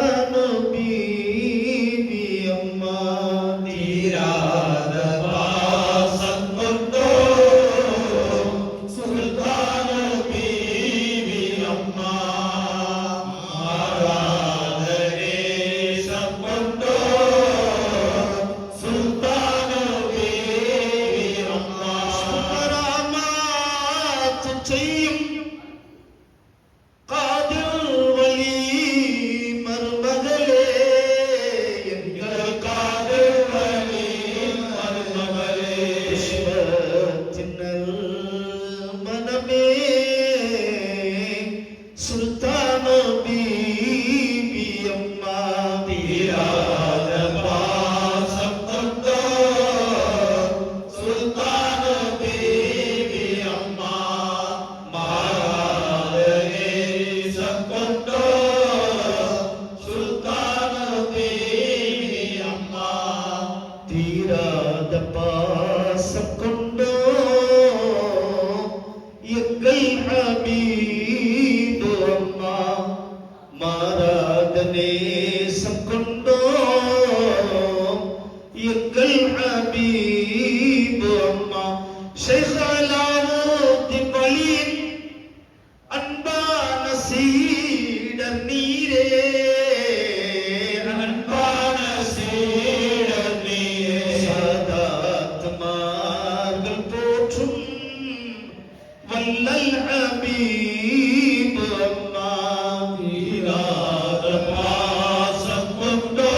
സുൽത്താനോ ബീവി അമ്മ തീരാത പാസം കൊണ്ടോ സുൽത്താനോ ബീവി അമ്മ ആരാധനേശം കൊണ്ടോ സുൽത്താനോ ബീവി അമ്മ കറാമാത്ത് ചെയ്യും സുൽത്താനോ ബീവി അമ്മ തീരാത പാസം കൊണ്ടോ സുൽത്താനോ ബീവി അമ്മ മാരാധനേശം കൊണ്ടോ സുൽത്താനോ ബീവി അമ്മ തീരാത പാസം കൊണ്ടോ എങ്കൽ ഹബീബ് അമ്മ മാരാധനേശം കൊണ്ടോ എങ്കൽ ഹബീബ് അമ്മ ശൈഖ് അലാവുദ്ദീൻ വലീൻ അൻപാന സീടർ നീരേ അൻപാന സീടർ നീരേ സാദാത്ത് മാർഗം പോற்றும் വല്ലൽ ഹബീബ് അമ്മ തീരാത പാസം കൊണ്ടോ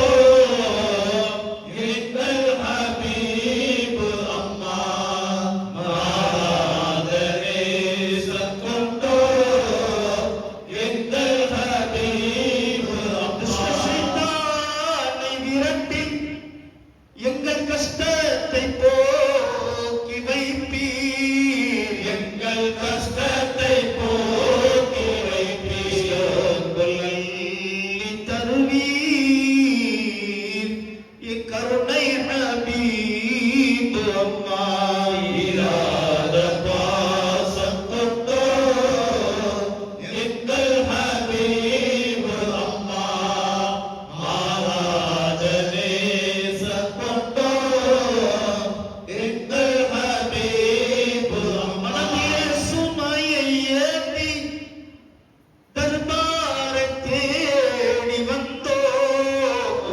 എങ്കൽ ഹബീബ് അമ്മ മാരാധനേശം കൊണ്ടോ എങ്കൽ ഹബീബ് അമ്മ ശൈത്താനെ വിരട്ടി எங்கள் கஷ்டத்தை போக்கி வைப்பீர் எங்கள் கஷ்டத்தை போக்கி வைப்பீர் தருவீர் கருணை ஹபீப் அம்மா இராத பாசம் கொண்டோ எங்கள் ஹபீப் அம்மா மாராதனேசம் கொண்டோ எங்கள் ஹபீப் அம்மா சுமையை ஏற்றி தர்பாரை தேடி வந்தோ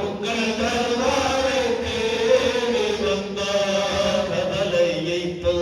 உங்கள் தர்பாரை தேடி வந்தோ கவலையை போ